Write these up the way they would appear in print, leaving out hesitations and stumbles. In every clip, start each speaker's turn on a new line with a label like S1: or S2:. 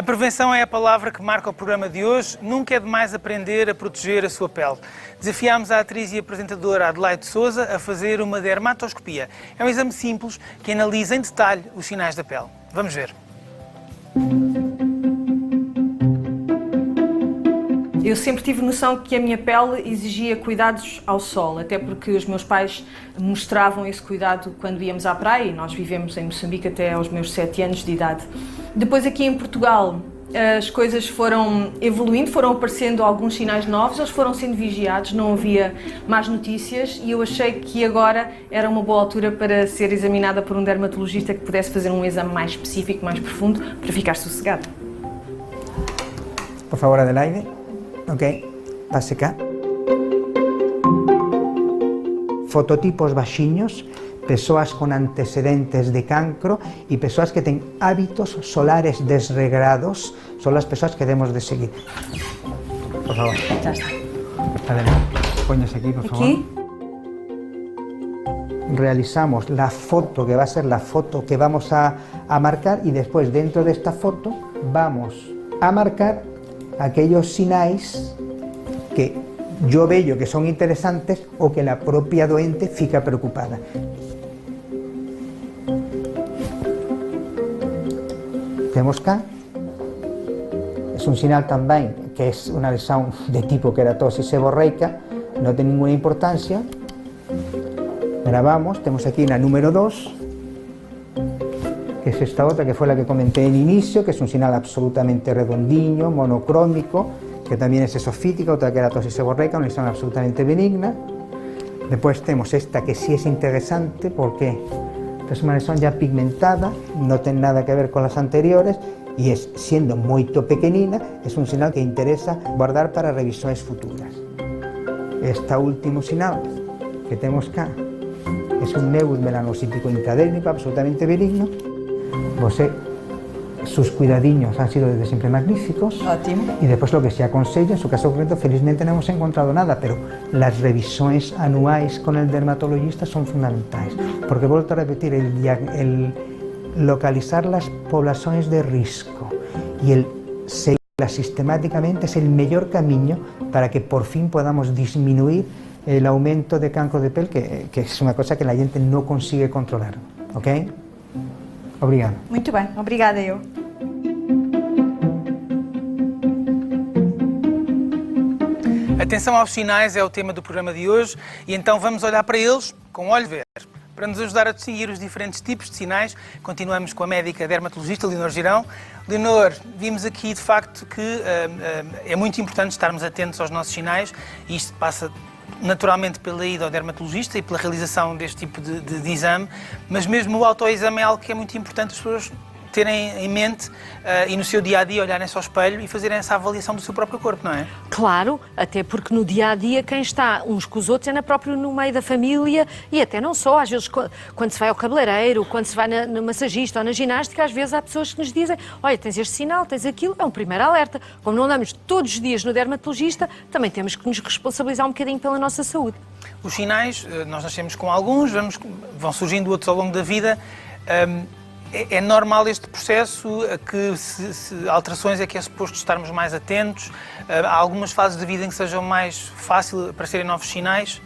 S1: A prevenção é a palavra que marca o programa de hoje. Nunca é demais aprender a proteger a sua pele. Desafiámos a atriz e apresentadora Adelaide Sousa a fazer uma dermatoscopia. É um exame simples que analisa em detalhe os sinais da pele. Vamos ver.
S2: Eu sempre tive noção que a minha pele exigia cuidados ao sol, até porque os meus pais mostravam esse cuidado quando íamos à praia e nós vivemos em Moçambique até aos meus 7 anos de idade. Depois aqui em Portugal as coisas foram evoluindo, foram aparecendo alguns sinais novos, eles foram sendo vigiados, não havia más notícias e eu achei que agora era uma boa altura para ser examinada por um dermatologista que pudesse fazer um exame mais específico, mais profundo, para ficar sossegada.
S3: Por favor, Adelaide. Ok, pase cá. Fototipos baixinhos, pessoas com antecedentes de cancro e pessoas que têm hábitos solares desregrados são as pessoas que temos de seguir. Por favor.
S2: Já está.
S3: Adelante, póñase aquí, por favor.
S2: Aqui.
S3: Realizamos la foto, que va a ser la foto que vamos a marcar, y después dentro de esta foto vamos a marcar aquellos sinais que yo veo que son interesantes o que la propia doente fica preocupada. Temos cá, es un sinal también que es una lesión de tipo queratosis seborreica, no tiene ninguna importancia. Grabamos, tenemos aquí la número 2, que es esta otra que fue la que comenté al inicio, que es un sinal absolutamente redondiño, monocrómico, que también es esofítica, otra queratosis seborreica, una lesión absolutamente benigna. Después tenemos esta que sí es interesante porque es una lesión ya pigmentada, no tiene nada que ver con las anteriores y es, siendo muy pequeñina, es un sinal que interesa guardar para revisiones futuras. Este último sinal que tenemos acá es un nebus melanocítico intradérmico absolutamente benigno. Sus cuidadiños han sido desde siempre magníficos.
S2: Ótimo.
S3: Y después lo que se aconsella, en su caso concreto, felizmente no hemos encontrado nada, pero las revisiones anuales con el dermatologista son fundamentales. Porque vuelvo a repetir, el localizar las poblaciones de riesgo y el seguirlas sistemáticamente es el mejor camino para que por fin podamos disminuir el aumento de cáncer de piel, que es una cosa que la gente no consigue controlar. ¿Ok? Obrigado.
S2: Muito bem, obrigada eu.
S1: Atenção aos sinais é o tema do programa de hoje e então vamos olhar para eles com olho ver. Para nos ajudar a distinguir os diferentes tipos de sinais, continuamos com a médica dermatologista Leonor Girão. Leonor, vimos aqui de facto que é muito importante estarmos atentos aos nossos sinais e isto passa naturalmente pela ida ao dermatologista e pela realização deste tipo de exame, mas mesmo o autoexame é algo que é muito importante as pessoas terem em mente e no seu dia-a-dia olharem-se ao espelho e fazerem essa avaliação do seu próprio corpo, não é?
S4: Claro, até porque no dia-a-dia quem está uns com os outros é no meio da família e até não só, às vezes quando se vai ao cabeleireiro, quando se vai no massagista ou na ginástica, às vezes há pessoas que nos dizem, olha, tens este sinal, tens aquilo, é um primeiro alerta. Como não andamos todos os dias no dermatologista, também temos que nos responsabilizar um bocadinho pela nossa saúde.
S1: Os sinais, nós nascemos com alguns, vão surgindo outros ao longo da vida. É normal este processo, que alterações é que é suposto estarmos mais atentos? Há algumas fases da vida em que sejam mais fácil aparecerem novos sinais?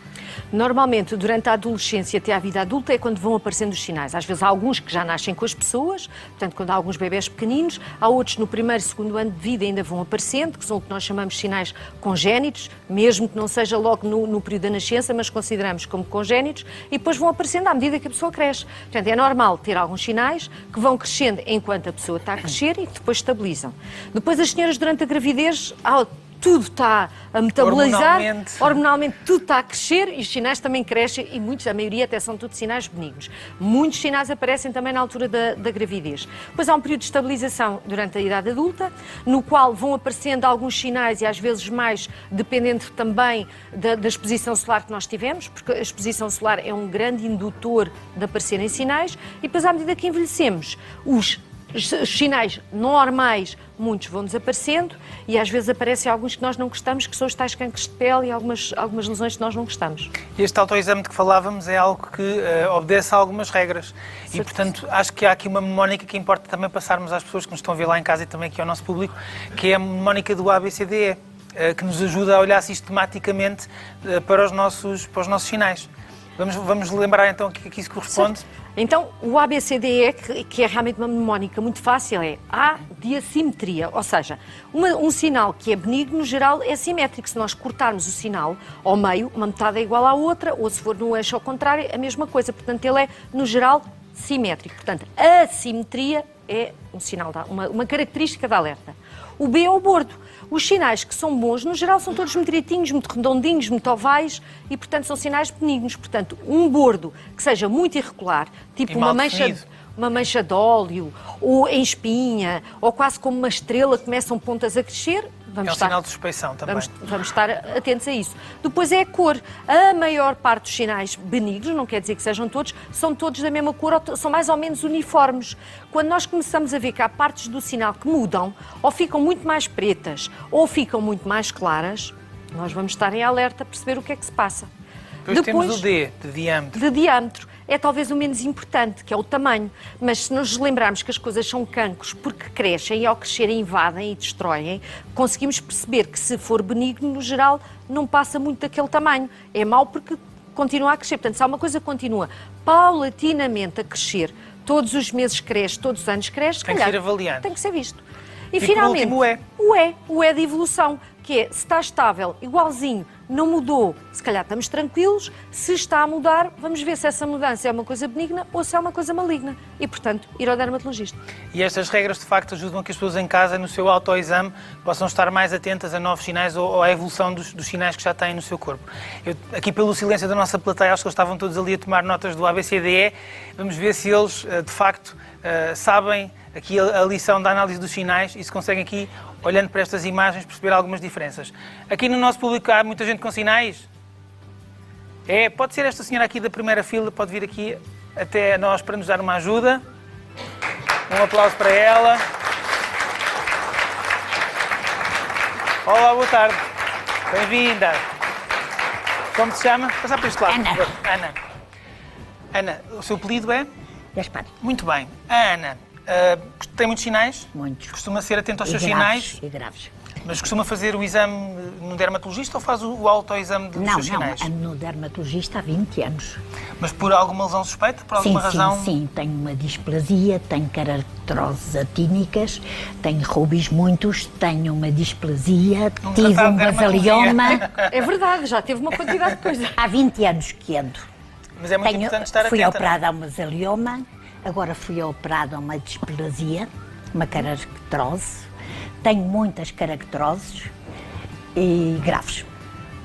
S4: Normalmente, durante a adolescência até à vida adulta é quando vão aparecendo os sinais. Às vezes há alguns que já nascem com as pessoas, portanto, quando há alguns bebés pequeninos, há outros no primeiro, segundo ano de vida ainda vão aparecendo, que são o que nós chamamos de sinais congénitos, mesmo que não seja logo no período da nascença, mas consideramos como congénitos, e depois vão aparecendo à medida que a pessoa cresce. Portanto, é normal ter alguns sinais que vão crescendo enquanto a pessoa está a crescer e que depois estabilizam. Depois as senhoras durante a gravidez, tudo está a metabolizar, hormonalmente tudo está a crescer e os sinais também crescem e muitos, a maioria até são todos sinais benignos. Muitos sinais aparecem também na altura da gravidez. Depois há um período de estabilização durante a idade adulta, no qual vão aparecendo alguns sinais e às vezes mais, dependendo também da exposição solar que nós tivemos, porque a exposição solar é um grande indutor de aparecerem sinais e depois à medida que envelhecemos, os Os sinais normais, muitos vão desaparecendo e às vezes aparecem alguns que nós não gostamos, que são os tais cancros de pele e algumas lesões que nós não gostamos.
S1: Este autoexame de que falávamos é algo que obedece a algumas regras. E, portanto, acho que há aqui uma mnemónica que importa também passarmos às pessoas que nos estão a ver lá em casa e também aqui ao nosso público, que é a mnemónica do ABCDE, que nos ajuda a olhar sistematicamente para os nossos sinais. Vamos lembrar então que isso corresponde.
S4: Certo. Então, o ABCDE, que é realmente uma mnemónica muito fácil, é A de assimetria, ou seja, um sinal que é benigno, no geral, é simétrico. Se nós cortarmos o sinal ao meio, uma metade é igual à outra, ou se for no eixo ao contrário, a mesma coisa. Portanto, ele é, no geral, simétrico. Portanto, a assimetria é um sinal, uma característica da alerta. O B é o bordo. Os sinais que são bons, no geral, são todos muito direitinhos, muito redondinhos, muito ovais e, portanto, são sinais benignos. Portanto, um bordo que seja muito irregular, tipo uma mancha de óleo, ou em espinha, ou quase como uma estrela que começam pontas a crescer,
S1: sinal de suspeição também.
S4: Vamos estar atentos a isso. Depois é a cor. A maior parte dos sinais benignos, não quer dizer que sejam todos, são todos da mesma cor, ou são mais ou menos uniformes. Quando nós começamos a ver que há partes do sinal que mudam, ou ficam muito mais pretas, ou ficam muito mais claras, nós vamos estar em alerta a perceber o que é que se passa.
S1: Depois temos o D, de diâmetro.
S4: De diâmetro. É talvez o menos importante, que é o tamanho. Mas se nos lembrarmos que as coisas são cancros porque crescem e ao crescerem invadem e destroem, conseguimos perceber que se for benigno, no geral, não passa muito daquele tamanho. É mau porque continua a crescer. Portanto, se há uma coisa que continua paulatinamente a crescer, todos os meses cresce, todos os anos cresce,
S1: tem que ser avaliado.
S4: Tem que ser visto. E finalmente,
S1: por último,
S4: o E de evolução, que é, se está estável, igualzinho, não mudou, se calhar estamos tranquilos. Se está a mudar, vamos ver se essa mudança é uma coisa benigna ou se é uma coisa maligna. E, portanto, ir ao dermatologista.
S1: E estas regras, de facto, ajudam a que as pessoas em casa, no seu autoexame, possam estar mais atentas a novos sinais ou à evolução dos sinais que já têm no seu corpo. Aqui, pelo silêncio da nossa plateia, acho que eles estavam todos ali a tomar notas do ABCDE. Vamos ver se eles, de facto, sabem aqui a lição da análise dos sinais e se conseguem aqui, olhando para estas imagens, perceber algumas diferenças. Aqui no nosso público há muita gente com sinais? Pode ser esta senhora aqui da primeira fila, pode vir aqui até nós para nos dar uma ajuda. Um aplauso para ela. Olá, boa tarde. Bem-vinda. Como se chama? Passar para este lado, por favor. Ana. Ana, o seu apelido é?
S5: Gaspar.
S1: Muito bem. A Ana, tem muitos sinais?
S5: Muitos.
S1: Costuma ser atento aos seus
S5: graves,
S1: sinais?
S5: E graves.
S1: Mas costuma fazer o exame no dermatologista ou faz o autoexame dos seus sinais?
S5: Não, ando no dermatologista há 20 anos.
S1: Mas por alguma lesão suspeita? Por alguma razão?
S5: Sim, tenho uma displasia, tenho caracteroses atínicas, tenho rubis muitos, tenho uma displasia, tive um basalioma.
S4: É verdade, já teve uma quantidade de coisas.
S5: Há 20 anos que ando.
S1: Mas é muito importante estar
S5: Fui
S1: atenta.
S5: operada a um basalioma, agora fui operada a uma displasia, uma caracterose. Tenho muitas caracteroses e graves.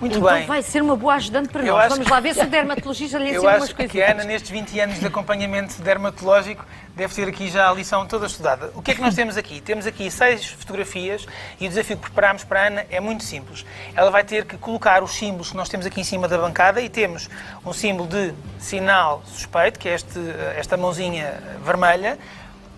S1: Muito
S4: Então
S1: bem.
S4: vai ser uma boa ajudante para
S1: Eu
S4: nós.
S1: acho
S4: Vamos lá ver se o dermatologista lhe
S1: Eu
S4: ensina umas
S1: acho
S4: coisas.
S1: que a Ana, nestes 20 anos de acompanhamento dermatológico, deve ter aqui já a lição toda estudada. O que é que nós temos aqui? Temos aqui 6 fotografias e o desafio que preparámos para a Ana é muito simples. Ela vai ter que colocar os símbolos que nós temos aqui em cima da bancada e temos um símbolo de sinal suspeito, que é esta mãozinha vermelha,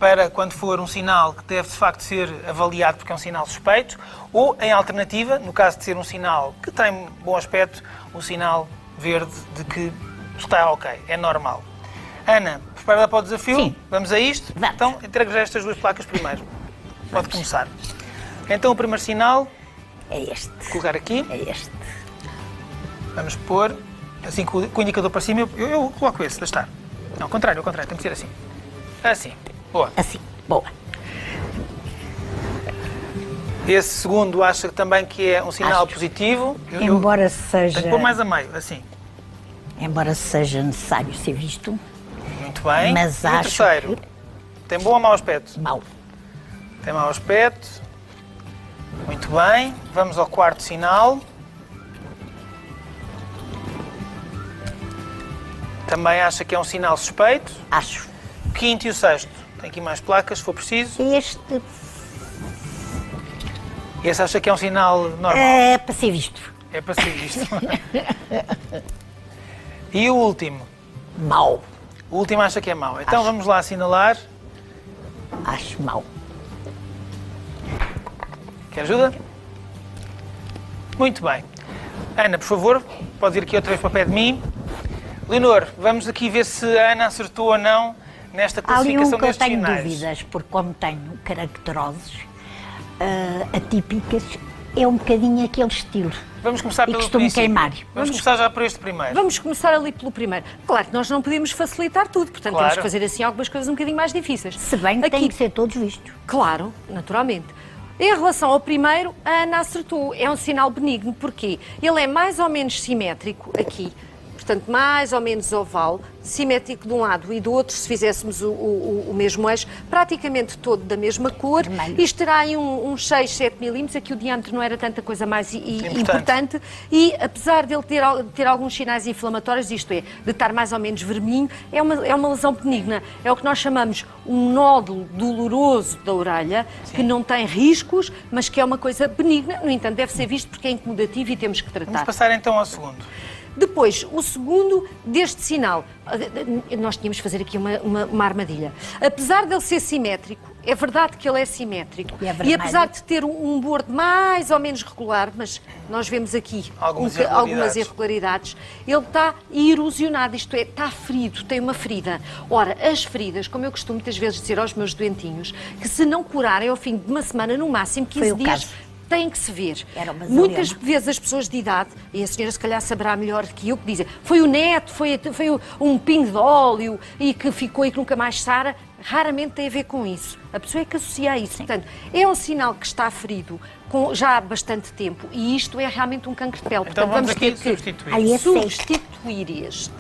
S1: para quando for um sinal que deve de facto ser avaliado porque é um sinal suspeito, ou em alternativa, no caso de ser um sinal que tem bom aspecto, um sinal verde de que está ok, é normal. Ana, preparada para o desafio?
S5: Sim.
S1: Vamos a isto?
S5: Vamos.
S1: Então, entrego já estas duas placas primeiro. Pode começar. Então, o primeiro sinal,
S5: É este,
S1: colocar aqui,
S5: é este.
S1: vamos pôr, assim com o indicador para cima, eu coloco esse, deixa estar. Não, ao contrário, tem que ser assim. Assim. Boa.
S5: Assim, boa.
S1: Esse segundo acha também que é um sinal
S5: Acho.
S1: positivo.
S5: Embora
S1: Tem
S5: seja,
S1: que pôr mais a meio, assim.
S5: embora seja necessário ser visto,
S1: Muito bem.
S5: Mas
S1: E o
S5: acho
S1: terceiro? Tem bom ou mau aspecto?
S5: mau.
S1: Tem mau aspecto. Muito bem. Vamos ao quarto sinal. Também acha que é um sinal suspeito.
S5: Acho.
S1: O quinto e o sexto. Tem aqui mais placas, se for preciso.
S5: Este
S1: Esse acha que é um sinal normal.
S5: é para ser visto.
S1: É para ser visto. E o último?
S5: Mau.
S1: O último acha que é mau. Então vamos lá assinalar.
S5: acho mau.
S1: Quer ajuda? Muito bem. Ana, por favor, pode ir aqui outra vez para o pé de mim. Leonor, vamos aqui ver se a Ana acertou ou não nesta
S5: Há ali
S1: classificação
S5: que eu
S1: destes
S5: tenho
S1: sinais.
S5: dúvidas, porque como tenho caracteroses atípicas, é um bocadinho aquele estilo.
S1: Vamos começar
S5: E
S1: pelo
S5: costumo
S1: princípio.
S5: queimar.
S1: Vamos começar já por este primeiro.
S4: Vamos começar ali pelo primeiro. Claro que nós não podemos facilitar tudo, portanto
S1: Claro.
S4: temos que fazer assim algumas coisas um bocadinho mais difíceis.
S5: Se bem que
S4: Aqui,
S5: têm que ser todos vistos.
S4: Claro, naturalmente. Em relação ao primeiro, a Ana acertou. É um sinal benigno. Porquê? Ele é mais ou menos simétrico aqui. Portanto, mais ou menos oval, simétrico de um lado e do outro, se fizéssemos o mesmo eixo, praticamente todo da mesma cor.
S5: Vermelho.
S4: Isto terá aí uns 6, 7 milímetros. Aqui o diâmetro não era tanta coisa mais importante. E apesar dele ter alguns sinais inflamatórios, isto é, de estar mais ou menos vermelhinho, é uma lesão benigna. É o que nós chamamos um nódulo doloroso da orelha, que não tem riscos, mas que é uma coisa benigna. No entanto, deve ser visto porque é incomodativo e temos que tratar.
S1: Vamos passar então ao segundo.
S4: Depois, o segundo deste sinal, nós tínhamos de fazer aqui uma armadilha. Apesar dele ser simétrico, é verdade que ele é simétrico.
S5: E é vermelho.
S4: apesar de ter um bordo mais ou menos regular, mas nós vemos aqui algumas irregularidades, ele está erosionado, isto é, está ferido, tem uma ferida. Ora, as feridas, como eu costumo muitas vezes dizer aos meus doentinhos, que se não curarem ao fim de uma semana, no máximo 15 dias, têm que se ver. Muitas vezes as pessoas de idade, e a senhora se calhar saberá melhor que eu, que dizem foi o neto, foi um pingo de óleo e que ficou e que nunca mais sara, raramente tem a ver com isso. A pessoa é que associa a isso. Sim. Portanto, é um sinal que está ferido já há bastante tempo e isto é realmente um cancro de pele.
S1: Então
S4: Portanto,
S1: vamos
S4: ter que substituir este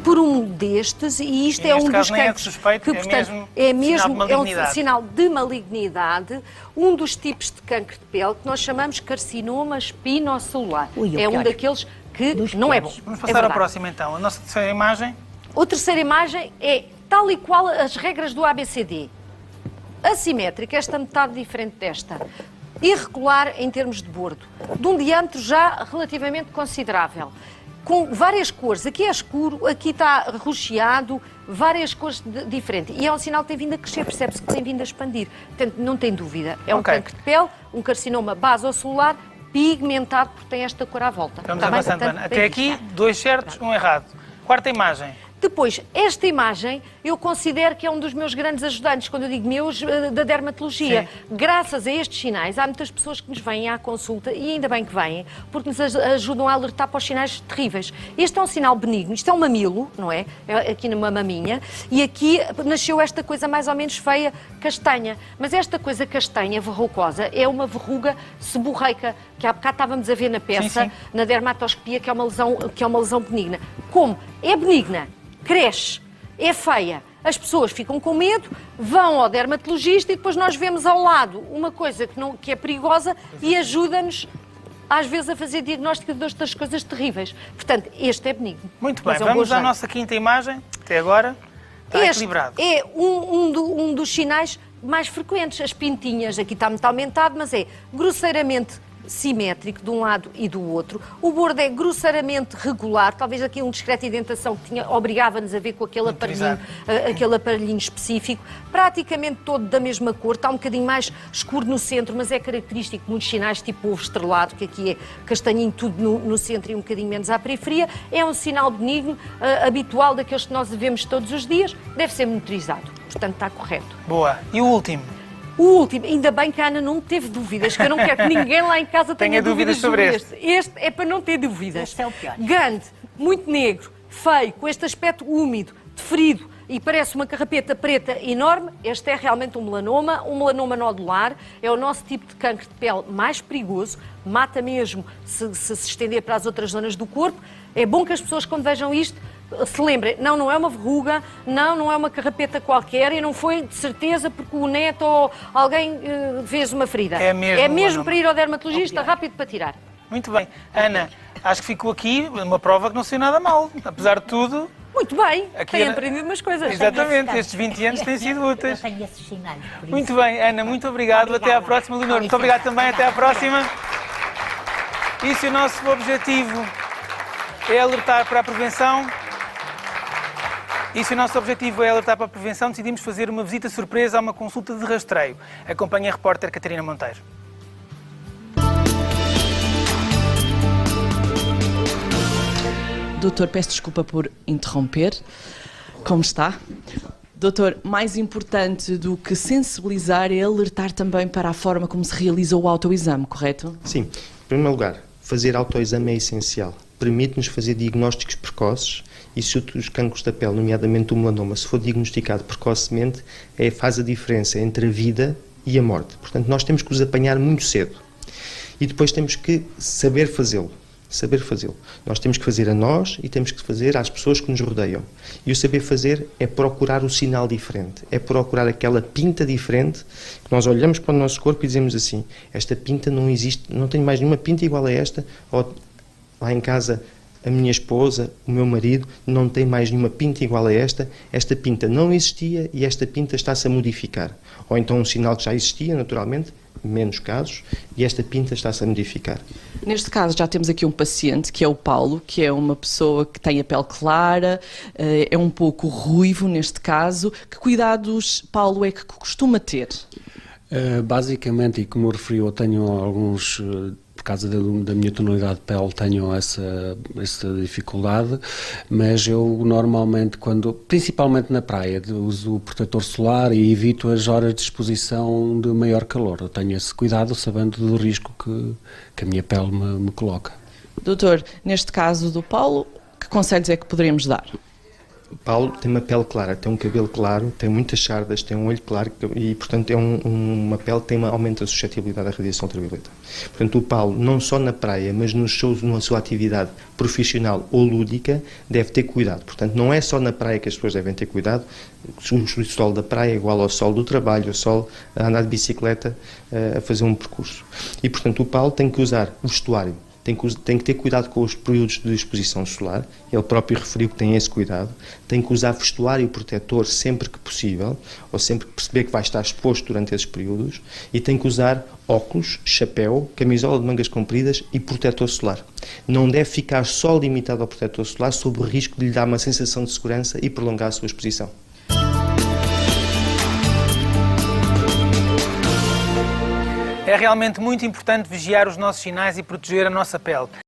S4: por um destes e isto é um dos cancros que, portanto, é um sinal de malignidade, um dos tipos de cancro de pele que nós chamamos carcinoma espinocelular. É um daqueles que não é bom.
S1: Vamos passar ao próximo então. A nossa terceira imagem.
S4: A terceira imagem é tal e qual as regras do ABCD. Assimétrica, esta metade diferente desta. Irregular em termos de bordo. De um diâmetro já relativamente considerável. Com várias cores. Aqui é escuro, aqui está recheado, várias cores diferentes. E é um sinal que tem vindo a crescer, percebe-se que tem vindo a expandir. Portanto, não tem dúvida. É um cancro de pele, um carcinoma basocelular, pigmentado, porque tem esta cor à volta.
S1: Vamos avançando, Ana. Até aqui, 2 certos, 1 errado. Quarta imagem.
S4: Depois, esta imagem eu considero que é um dos meus grandes ajudantes, quando eu digo meus, da dermatologia. Sim. Graças a estes sinais, há muitas pessoas que nos vêm à consulta, e ainda bem que vêm, porque nos ajudam a alertar para os sinais terríveis. Este é um sinal benigno, isto é um mamilo, não é? É aqui numa maminha, e aqui nasceu esta coisa mais ou menos feia, castanha. Mas esta coisa castanha, verrucosa, é uma verruga seborreica, que há bocado estávamos a ver na peça, na dermatoscopia, que é uma lesão benigna. Como é benigna, cresce, é feia, as pessoas ficam com medo, vão ao dermatologista e depois nós vemos ao lado uma coisa que é perigosa e ajuda-nos, às vezes, a fazer diagnóstico de outras coisas terríveis. Portanto, este é benigno.
S1: Muito bem, vamos à nossa quinta imagem, até agora está equilibrado.
S4: É um dos sinais mais frequentes, as pintinhas, aqui está muito aumentado, mas é grosseiramente simétrico de um lado e do outro. O bordo é grosseiramente regular, talvez aqui um discreto indentação que obrigava-nos a ver com aquele aparelhinho específico, praticamente todo da mesma cor, está um bocadinho mais escuro no centro, mas é característico de muitos sinais tipo ovo estrelado, que aqui é castanhinho tudo no centro e um bocadinho menos à periferia. É um sinal benigno, habitual, daqueles que nós vemos todos os dias, deve ser monitorizado, portanto está correto.
S1: Boa. E o último?
S4: O último, ainda bem que a Ana não teve dúvidas, que eu não quero que ninguém lá em casa tenha dúvidas sobre este. Este é para não ter dúvidas.
S5: Este é o pior.
S4: Grande, muito negro, feio, com este aspecto úmido, ferido e parece uma carrapeta preta enorme. Este é realmente um melanoma nodular. É o nosso tipo de cancro de pele mais perigoso. Mata mesmo se estender para as outras zonas do corpo. É bom que as pessoas, quando vejam isto, se lembrem, não é uma verruga, não é uma carrapeta qualquer e não foi de certeza porque o neto ou alguém fez uma ferida.
S1: É mesmo
S4: para ir ao dermatologista, rápido para tirar.
S1: Muito bem. Ana, acho que ficou aqui uma prova que não saiu nada mal. Apesar de tudo...
S4: Muito bem, tem aprendido umas coisas.
S1: Exatamente, estes 20 anos têm sido úteis.
S5: Eu tenho esses sinais, por isso.
S1: Muito bem, Ana, muito obrigado. Obrigada. Até à próxima, Leonor. Muito obrigado também, até à próxima. E se o nosso objetivo é alertar para a prevenção, E se o nosso objetivo é alertar para a prevenção, decidimos fazer uma visita surpresa a uma consulta de rastreio. Acompanhe a repórter Catarina Monteiro.
S6: Doutor, peço desculpa por interromper. Como está? Doutor, mais importante do que sensibilizar é alertar também para a forma como se realiza o autoexame, correto?
S7: Sim. Em primeiro lugar, fazer autoexame é essencial. Permite-nos fazer diagnósticos precoces e se os cancros da pele, nomeadamente o melanoma, se for diagnosticado precocemente, faz a diferença entre a vida e a morte. Portanto, nós temos que os apanhar muito cedo. E depois temos que saber fazê-lo. Nós temos que fazer a nós e temos que fazer às pessoas que nos rodeiam. E o saber fazer é procurar o sinal diferente, é procurar aquela pinta diferente que nós olhamos para o nosso corpo e dizemos assim, esta pinta não existe, não tenho mais nenhuma pinta igual a esta, ou lá em casa a minha esposa, o meu marido, não tem mais nenhuma pinta igual a esta pinta não existia e esta pinta está-se a modificar. Ou então um sinal que já existia, naturalmente, menos casos, e esta pinta está-se a modificar.
S6: Neste caso já temos aqui um paciente, que é o Paulo, que é uma pessoa que tem a pele clara, é um pouco ruivo neste caso. Que cuidados, Paulo, é que costuma ter?
S8: Basicamente, e como referiu, eu tenho alguns... Por causa da minha tonalidade de pele tenho essa dificuldade, mas eu normalmente, principalmente na praia, uso o protetor solar e evito as horas de exposição de maior calor. Eu tenho esse cuidado sabendo do risco que a minha pele me coloca.
S6: Doutor, neste caso do Paulo, que conselhos é que poderíamos dar?
S7: O Paulo tem uma pele clara, tem um cabelo claro, tem muitas sardas, tem um olho claro e, portanto, é uma pele que aumenta a suscetibilidade à radiação ultravioleta. Portanto, o Paulo, não só na praia, mas na sua atividade profissional ou lúdica, deve ter cuidado. Portanto, não é só na praia que as pessoas devem ter cuidado. O sol da praia é igual ao sol do trabalho, ao sol a andar de bicicleta, a fazer um percurso. E, portanto, o Paulo tem que usar o vestuário. Tem que ter cuidado com os períodos de exposição solar, ele próprio referiu que tem esse cuidado, tem que usar vestuário protetor sempre que possível, ou sempre que perceber que vai estar exposto durante esses períodos, e tem que usar óculos, chapéu, camisola de mangas compridas e protetor solar. Não deve ficar só limitado ao protetor solar sob o risco de lhe dar uma sensação de segurança e prolongar a sua exposição.
S1: É realmente muito importante vigiar os nossos sinais e proteger a nossa pele.